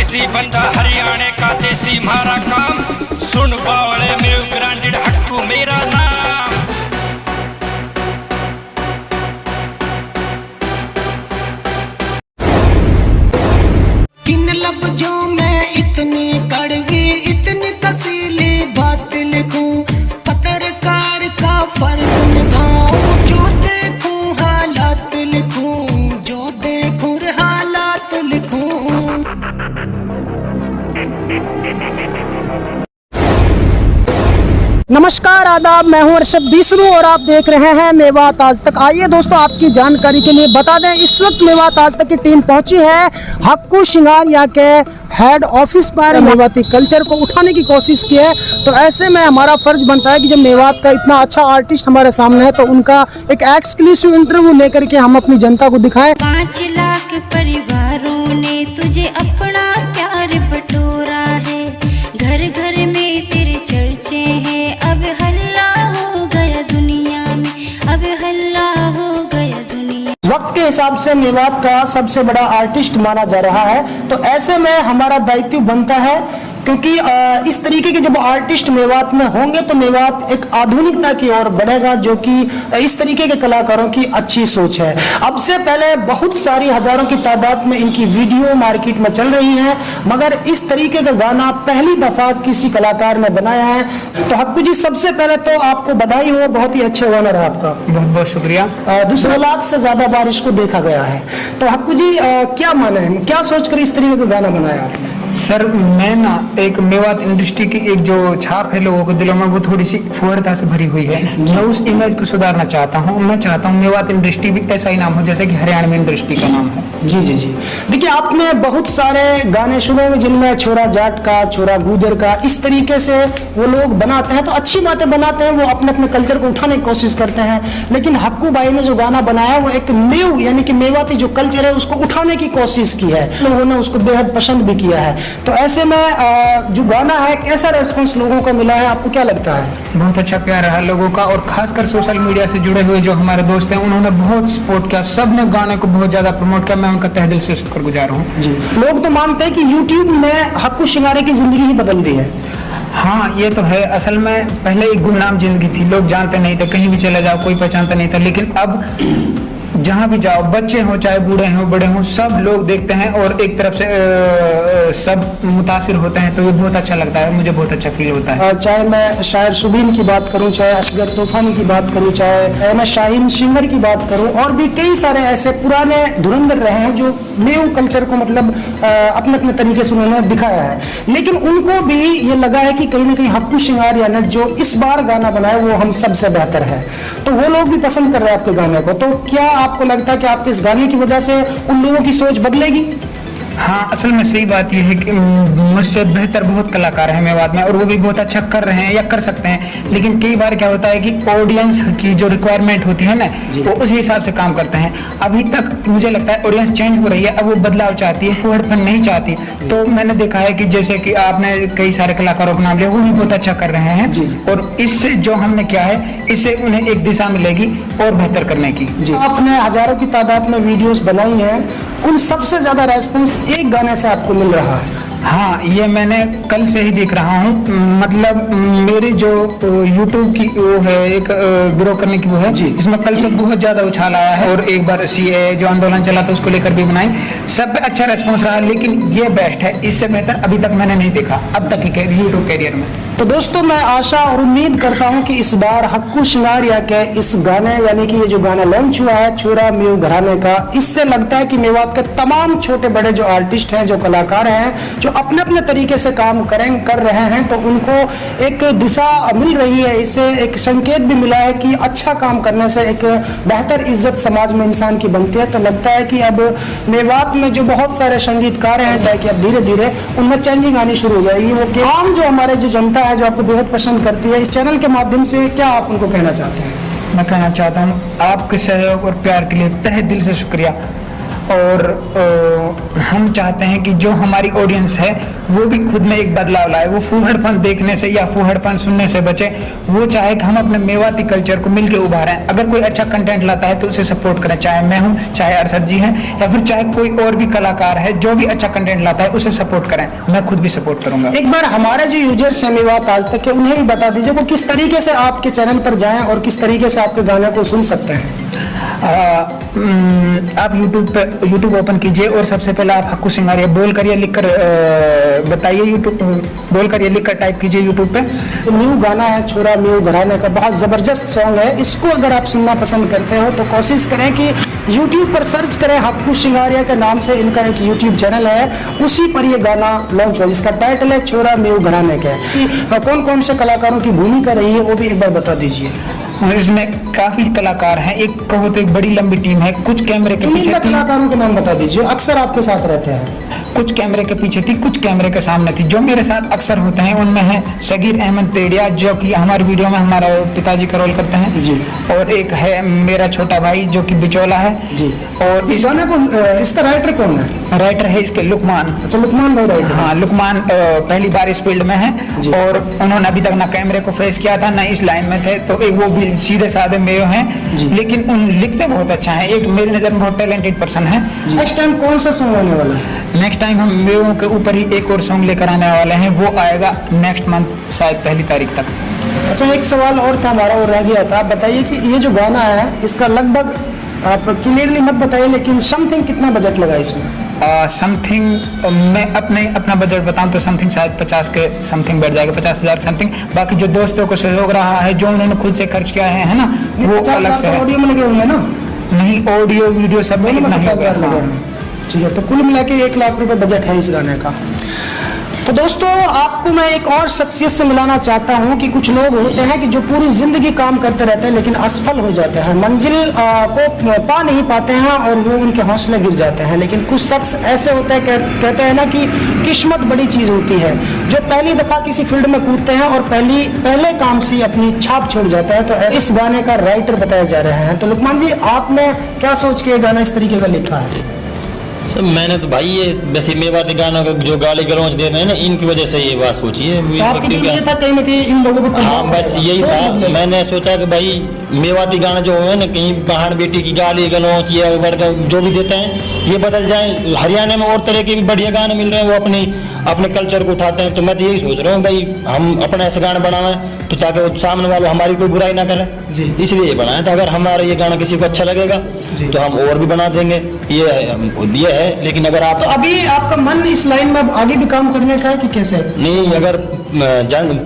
देसी बंदा हरियाणे का देसी मारा काम, सुन बावले में ब्रांडेड हक्कू मेरा नाम। किन लफ्जों में इतनी कड़वी इतनी कसीली बात लिखूं, पत्रकार का फर्ज निभाऊं, जो देखूं हालात लिखूं, जो देखूं हालात लिखूं। नमस्कार, आदाब। मैं हूं अरशद बीसरू और आप देख रहे हैं मेवात आज तक। आइए दोस्तों, आपकी जानकारी के लिए बता दें, इस वक्त मेवात आज तक की टीम पहुंची है हक्कू शिंगारिया के हेड ऑफिस पर। मेवाती कल्चर को उठाने की कोशिश की है, तो ऐसे में हमारा फर्ज बनता है कि जब मेवात का इतना अच्छा आर्टिस्ट हमारे सामने है तो उनका एक एक्सक्लूसिव इंटरव्यू लेकर के हम अपनी जनता को दिखाएं। 5 लाख परिवारों ने तुझे अपना प्यार बटोरा है, घर घर में तेरे चर्चे हैं, अब हल्ला हो गया दुनिया में, अब हल्ला हो गया दुनिया। वक्त के हिसाब से मेवात का सबसे बड़ा आर्टिस्ट माना जा रहा है, तो ऐसे में हमारा दायित्व बनता है, क्योंकि इस तरीके के जब आर्टिस्ट मेवात में होंगे तो मेवात एक आधुनिकता की ओर बढ़ेगा, जो कि इस तरीके के कलाकारों की अच्छी सोच है। अब से पहले बहुत सारी हजारों की तादाद में इनकी वीडियो मार्केट में चल रही है, मगर इस तरीके का गाना पहली दफा किसी कलाकार ने बनाया है। तो हक्कू जी, सबसे पहले तो आपको बधाई हो, बहुत ही अच्छा गाना रहा आपका। बहुत बहुत शुक्रिया। 2 लाख से ज्यादा बार इसको देखा गया है। तो हक्कू जी, क्या माने हैं, क्या सोचकर इस तरीके का गाना बनाया आपने? सर, मैं ना एक मेवात इंडस्ट्री की एक जो छाप है लोगों के दिलों में, वो थोड़ी सी फुहरता से भरी हुई है। मैं उस इमेज को सुधारना चाहता हूँ। मैं चाहता हूँ मेवात इंडस्ट्री भी ऐसा ही नाम हो जैसे कि हरियाणा में इंडस्ट्री का नाम है। जी जी जी। देखिए, आपने बहुत सारे गाने सुने होंगे जिनमें छोरा जाट का, छोरा गुजर का, इस तरीके से वो लोग बनाते हैं, तो अच्छी बातें बनाते हैं, वो अपने अपने कल्चर को उठाने की कोशिश करते हैं। लेकिन हक्कू भाई ने जो गाना बनाया वो एक मेव यानी कि मेवाती जो कल्चर है उसको उठाने की कोशिश की है, लोगों ने उसको बेहद पसंद भी किया है। तो ऐसे में जो गाना है, कैसा रेस्पॉन्स लोगों को मिला है, आपको क्या लगता है? बहुत अच्छा प्यार रहा लोगों का, और खासकर सोशल मीडिया से जुड़े हुए जो हमारे दोस्त हैं उन्होंने बहुत सपोर्ट किया, सबने गाने को बहुत ज्यादा प्रमोट किया। मैं उनका तहे दिल से शुक्रगुजार हूँ। जी। लोग तो मानते हैं कि यूट्यूब ने हक्कू शिंगारे की जिंदगी ही बदल दी है। हाँ, ये तो है। असल में पहले एक गुमनाम जिंदगी थी, लोग जानते नहीं थे, कहीं भी चले जाओ कोई पहचानता नहीं था, लेकिन अब जहाँ भी जाओ, बच्चे हो चाहे बूढ़े हो बड़े हो, सब लोग देखते हैं और एक तरफ से सब मुतासिर होते हैं, तो ये बहुत अच्छा लगता है, मुझे बहुत अच्छा फील होता है। चाहे मैं शायर सुबीन की बात करूं, चाहे असगर तूफानी की बात करूं, चाहे मैं शाहीन सिंगर की बात करूं, और भी कई सारे ऐसे पुराने धुरंधर रहे हैं जो मेव कल्चर को मतलब अपने अपने तरीके से उन्होंने दिखाया है। लेकिन उनको भी ये लगा है कि कहीं ना कहीं हक्कू शिंगारिया ने जो इस बार गाना बनाया वो हम सबसे बेहतर है, तो वो लोग भी पसंद कर रहे हैं आपके गाने को। तो क्या आपको लगता है कि आपके इस गाने की वजह से उन लोगों की सोच बदलेगी? हाँ, असल में सही बात यह है कि मुझसे बेहतर बहुत कलाकार हैं मेवात में, और वो भी बहुत अच्छा कर रहे हैं या कर सकते हैं, लेकिन कई बार क्या होता है कि ऑडियंस की जो रिक्वायरमेंट होती है ना, वो उस हिसाब से काम करते हैं। अभी तक मुझे लगता है ऑडियंस चेंज हो रही है, अब वो बदलाव चाहती है, फुहड़पन नहीं चाहती। तो मैंने देखा है कि जैसे कि आपने कई सारे कलाकारों को नाम लिया, वो भी बहुत अच्छा कर रहे हैं, और इससे जो हमने किया है, इससे उन्हें एक दिशा मिलेगी और बेहतर करने की। आपने हजारों की तादाद में वीडियोस बनाई हैं, उन सबसे ज्यादा रेस्पॉन्स एक गाने से आपको मिल रहा है। हाँ, ये मैंने कल से ही देख रहा हूँ। मतलब मेरी जो YouTube की वो है एक ग्रो करने की वो है, इसमें कल से बहुत ज्यादा उछाल आया है, और एक बार CA जो आंदोलन चला था उसको लेकर भी बनाई, सब पे अच्छा रेस्पॉन्स रहा, लेकिन ये बेस्ट है, इससे बेहतर अभी तक मैंने नहीं देखा अब तक के YouTube कैरियर में। तो दोस्तों, मैं आशा और उम्मीद करता हूं कि इस बार हक्कू शिंगारिया के इस गाने यानी कि ये जो गाना लॉन्च हुआ है छोरा मेव घराने का, इससे लगता है कि मेवात के तमाम छोटे बड़े जो आर्टिस्ट हैं, जो कलाकार हैं, जो अपने अपने तरीके से काम कर रहे हैं, तो उनको एक दिशा मिल रही है। इससे एक संकेत भी मिला है कि अच्छा काम करने से एक बेहतर इज्जत समाज में इंसान की बनती है। तो लगता है कि अब मेवात में जो बहुत सारे संगीतकार हैं, कि अब धीरे धीरे उनमें चेंजिंग आनी शुरू हो जाएगी। वो आम जो हमारे जो जनता है, जो आपको बेहद पसंद करती है, इस चैनल के माध्यम से क्या आप उनको कहना चाहते हैं? मैं कहना चाहता हूँ आपके सहयोग और प्यार के लिए तहे दिल से शुक्रिया। और हम चाहते हैं कि जो हमारी ऑडियंस है वो भी खुद में एक बदलाव लाए, वो फूहड़पन देखने से या फूहड़पन सुनने से बचे, वो चाहे कि हम अपने मेवाती कल्चर को मिलके उभारें। अगर कोई अच्छा कंटेंट लाता है तो उसे सपोर्ट करें, चाहे मैं हूँ, चाहे अरशद जी हैं, या फिर चाहे कोई और भी कलाकार है, जो भी अच्छा कंटेंट लाता है उसे सपोर्ट करें। मैं खुद भी सपोर्ट करूंगा। एक बार हमारे जो यूजर्स हैं मेवात आज तक के, उन्हें भी बता दीजिए वो किस तरीके से आपके चैनल पर जाएं और किस तरीके से आपके गाने को सुन सकते हैं। आप यूट्यूब ओपन कीजिए और सबसे पहले आप हक्कू सिंगारिया बोल कर या लिख कर बताइए, यूट्यूब बोल कर या लिख कर टाइप कीजिए यूट्यूब पे। तो न्यू गाना है छोरा म्यू घराने का, बहुत ज़बरदस्त सॉन्ग है। इसको अगर आप सुनना पसंद करते हो तो कोशिश करें कि यूट्यूब पर सर्च करें, हक्कू सिंगारिया के नाम से इनका एक यूट्यूब चैनल है, उसी पर ये गाना लॉन्च हुआ जिसका टाइटल है छोरा म्यू घराने का। कौन कौन से कलाकारों की भूमिका रही है वो भी एक बार बता दीजिए। इसमें काफी कलाकार हैं, एक कहो तो एक बड़ी लंबी टीम है। कुछ कैमरे के पीछे कलाकारों के नाम बता दीजिए, अक्सर आपके साथ रहते हैं। कुछ कैमरे के पीछे थी, कुछ कैमरे के सामने थी। जो मेरे साथ अक्सर होते हैं उनमें है सगीर अहमद तेड़िया, जो कि हमारी वीडियो में हमारे पिताजी का रोल करते हैं जी। और एक है मेरा छोटा भाई जो कि बिचौला है जी। और इस गाने को इसका राइटर कौन है? राइटर है इसके लुकमान। अच्छा, लुकमान भाई राइटर। हाँ, लुकमान पहली बार इस फील्ड में है और उन्होंने अभी तक ना कैमरे को फेस किया था, ना इस लाइन में थे, तो एक वो भी सीधे साधे मेयो हैं, लेकिन उन लिखते बहुत अच्छा है। एक मेरी नजर में बहुत टैलेंटेड पर्सन है। नेक्स्ट टाइम कौन सा सॉन्ग आने वाला है? नेक्स्ट टाइम हम मेयों के ऊपर ही एक और सॉन्ग लेकर आने वाले हैं, वो आएगा नेक्स्ट मंथ शायद 1 तारीख तक। अच्छा, एक सवाल और था हमारा, वो रह गया था। आप बताइए कि ये जो गाना है इसका लगभग, आप क्लियरली मत बताइए, लेकिन समथिंग कितना बजट लगा इसमें? समथिंग मैं अपना बजट बताऊं तो समथिंग शायद 50 के समथिंग बैठ जाएगा, 50,000 समथिंग। बाकी जो दोस्तों को सहयोग रहा है, जो उन्होंने खुद से खर्च किया है ना, वो अलग से है। ऑडियो में लगे होंगे ना? नहीं, ऑडियो वीडियो सब में 50,000 लगे हैं। ठीक है, तो कुल मिला के 1 लाख रुपए बजट है इस गाने का। तो दोस्तों, आपको मैं एक और शख्सियत से मिलाना चाहता हूं कि कुछ लोग होते हैं कि जो पूरी जिंदगी काम करते रहते हैं लेकिन असफल हो जाते हैं, मंजिल को पा नहीं पाते हैं और वो उनके हौसले गिर जाते हैं। लेकिन कुछ शख्स ऐसे होते हैं, कहते हैं ना कि किस्मत बड़ी चीज़ होती है, जो पहली दफ़ा किसी फील्ड में कूदते हैं और पहले काम से अपनी छाप छोड़ जाता है। तो इस गाने का राइटर बताए जा रहे हैं। तो लुकमान जी, आपने क्या सोच के गाना इस तरीके का लिखा है? मैंने तो भाई ये वैसे मेवाती गानों को जो गाली गलौज दे रहे हैं ना, इनकी वजह से ये बात सोची है। आपके दिल में ये था कहीं ना कहीं इन लोगों को? हाँ, बस यही था। मैंने सोचा कि भाई मेवाती गाना जो है ना, कहीं बहन बेटी की गाली गलौज या जो भी देते हैं ये बदल जाए। हरियाणा में और तरह के भी बढ़िया गाने मिल रहे हैं, वो अपने कल्चर को उठाते हैं। तो मैं तो यही सोच रहा हूँ भाई, हम अपना ऐसे गाना बनाएं तो ताकि वो सामने वाले हमारी कोई बुराई ना करे जी, इसलिए ये बनाया था। अगर हमारा ये गाना किसी को अच्छा लगेगा तो हम और भी बना देंगे, ये है। लेकिन अगर आप तो अभी आपका मन इस लाइन में आगे भी काम करने का है कि कैसे? नहीं, अगर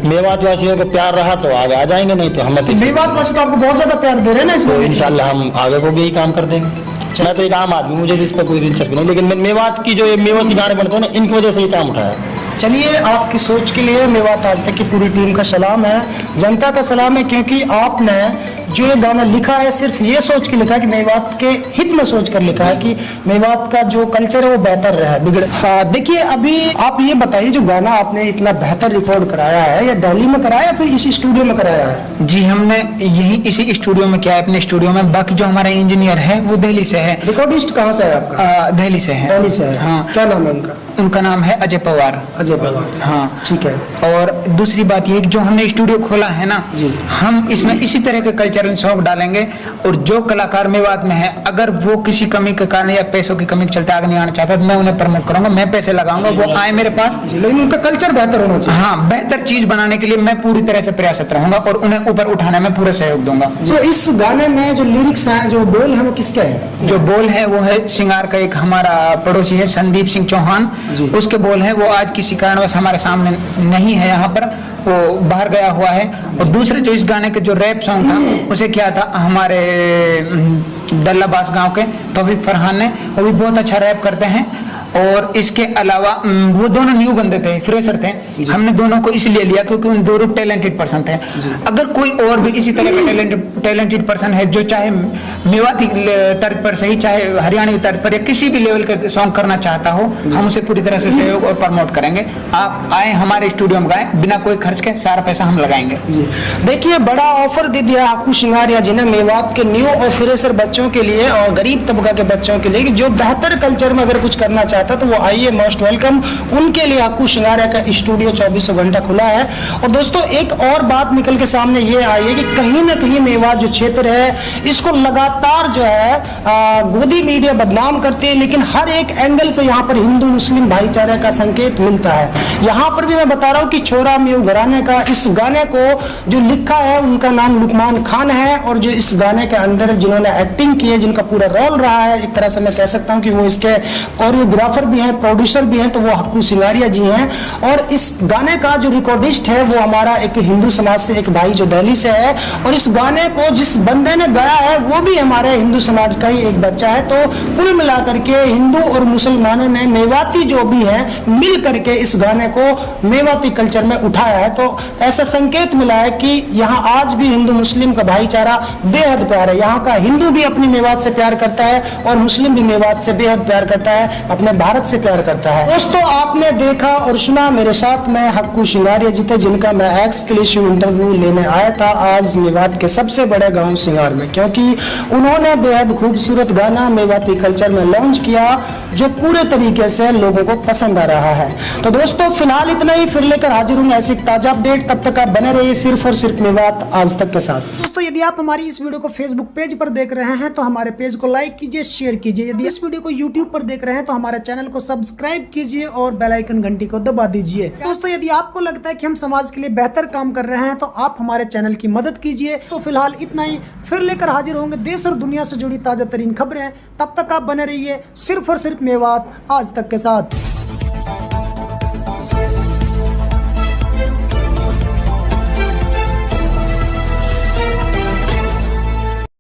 मेवात वासियों को प्यार रहा तो आगे आ जाएंगे, नहीं तो हमें मेवात वासी तो आपको बहुत ज्यादा प्यार दे रहे हैं ना, तो इंशाल्लाह हम आगे को भी यही काम कर देंगे। मैं तो एक आम आदमी, मुझे इस पर कोई दिलचस्पी नहीं, लेकिन मेवात की जो मेवाती गाने बनते हैं ना, इनकी वजह से ये काम उठाया। चलिए, आपकी सोच के लिए मेवात आज तक की पूरी टीम का सलाम है, जनता का सलाम है, क्योंकि आपने जो ये गाना लिखा है सिर्फ ये सोच के लिखा है कि मेवात के हित में सोच कर लिखा है कि मेवात का जो कल्चर है वो बेहतर रहे, बिगड़े। देखिए, अभी आप ये बताइए, जो गाना आपने इतना बेहतर रिकॉर्ड कराया है, या दिल्ली में कराया या फिर इसी स्टूडियो में कराया है? जी, हमने यही इसी स्टूडियो में किया है, अपने स्टूडियो में। बाकी जो हमारा इंजीनियर है वो दिल्ली से है। रिकॉर्डिस्ट कहाँ से है आपका? दिल्ली से है। दिल्ली से है। हाँ। क्या नाम है उनका? उनका नाम है अजय पवार। अजय पवार, हाँ, ठीक है। और दूसरी बात ये कि जो हमने स्टूडियो खोला है ना जी, हम इसमें इसी तरह के कल्चरल सॉन्ग डालेंगे। और जो कलाकार मेवात में है, अगर वो किसी कमी के कारण या पैसों की कमी के चलते आगे नहीं आना चाहता तो मैं उन्हें प्रमोट करूंगा, मैं पैसे लगाऊंगा, वो आए मेरे पास। लेकिन उनका कल्चर बेहतर होना चाहिए। हाँ, बेहतर चीज बनाने के लिए मैं पूरी तरह से प्रयासरत रहूंगा और उन्हें ऊपर उठाने में पूरा सहयोग दूंगा। जो इस गाने में जो लिरिक्स हैं, जो बोल है, वो किसके हैं? जो बोल है वो है सिंगार का एक हमारा पड़ोसी है, संदीप सिंह चौहान, उसके बोल है। वो आज किसी कारणवश हमारे सामने नहीं है यहाँ पर, वो बाहर गया हुआ है। और दूसरे जो इस गाने के जो रैप सॉन्ग था, उसे किया था हमारे दल्लाबास गांव के तौफीक फरहान ने, वो भी बहुत अच्छा रैप करते हैं। और इसके अलावा वो दोनों न्यू बंदे थे, फ्रेशर थे, हमने दोनों को इसलिए लिया क्योंकि उन दोनों टैलेंटेड पर्सन थे। अगर कोई और भी इसी तरह का टैलेंटेड पर्सन है जो चाहे मेवाती तर्ज पर सही, चाहे हरियाणवी तर्ज पर, या किसी भी लेवल का सॉन्ग करना चाहता हो, हम उसे पूरी तरह से सहयोग और प्रमोट करेंगे। आप आए हमारे स्टूडियो में गाएं, बिना कोई खर्च के, सारा पैसा हम लगाएंगे। देखिए बड़ा ऑफर दे दिया हक्कू शिंगारिया जी ने मेवात के न्यू और फ्रेशर बच्चों के लिए और गरीब तबका के बच्चों के लिए कि जो बेहतर कल्चर में अगर कुछ करना चाहता तो वो आइए, मोस्ट वेलकम। उनके लिए हक्कू शिंगारिया का स्टूडियो 24 घंटा खुला है। और दोस्तों एक और बात निकल के सामने ये आई है कि कहीं ना कहीं मेवात जो क्षेत्र है इसको लगातार जो है गोदी मीडिया बदनाम करते हैं, लेकिन हर एक एंगल से यहाँ पर हिंदू मुस्लिम भाईचारे का संकेत मिलता है। यहाँ पर भी मैं बता रहा हूँ कि छोरा म्यू घराने का इस गाने को जो लिखा है उनका नाम लुकमान खान है, और जो इस गाने के अंदर जिन्होंने एक्टिंग की है, जिनका पूरा रोल रहा है, एक तरह से मैं कह सकता हूँ कि वो इसके कोरियोग्राफर भी हैं, प्रोड्यूसर भी हैं, तो वो हक्कू शिंगारिया जी हैं। और इस गाने का जो रिकॉर्डिस्ट है वो हमारा एक हिंदू समाज से एक भाई जो दिल्ली से है, और इस गाने को जिस बंदे ने गाया है वो भी हमारे हिंदू समाज का ही एक बच्चा है। तो कुल मिलाकर के हिंदू और मुसलमानों ने मेवाती जो भी है मिल करके इस गाने को मेवाती कल्चर में उठाया है। तो ऐसा संकेत मिला है कि यहाँ आज भी हिंदू मुस्लिम का भाईचारा बेहद प्यार है। यहाँ का हिंदू भी अपनी मेवात से प्यार करता है और मुस्लिम भी मेवात से बेहद प्यार करता है, अपने भारत से प्यार करता है। दोस्तों आपने देखा और सुना, मेरे साथ में हक्कू शिंगारिया जी थे, जिनका मैं एक्सक्लूसिव इंटरव्यू लेने आया था आज मेवात के सबसे बड़े गांव सिंगार में, क्योंकि उन्होंने बेहद खूबसूरत गाना मेवाती कल्चर में लॉन्च किया जो पूरे तरीके से लोगों को पसंद आ रहा है। तो दोस्तों फिलहाल इतना ही, फिर लेकर हाजिर हूँ ऐसी ताजा अपडेट। तब तक आप बने रहिए सिर्फ और सिर्फ मेवात आज तक के साथ। दोस्तों यदि आप हमारी इस वीडियो को फेसबुक पेज पर देख रहे हैं तो हमारे पेज को लाइक कीजिए, शेयर कीजिए। यदि इस वीडियो को यूट्यूब पर देख रहे हैं तो हमारे चैनल को सब्सक्राइब कीजिए और बेल आइकन घंटी को दबा दीजिए। दोस्तों यदि आपको लगता है कि हम समाज के लिए बेहतर काम कर रहे हैं तो आप हमारे चैनल की मदद कीजिए। तो फिलहाल इतना ही, फिर लेकर हाजिर होंगे देश और दुनिया से जुड़ी ताजा तरीन खबरें। तब तक आप बने रहिए सिर्फ और सिर्फ मेवात आज तक के साथ।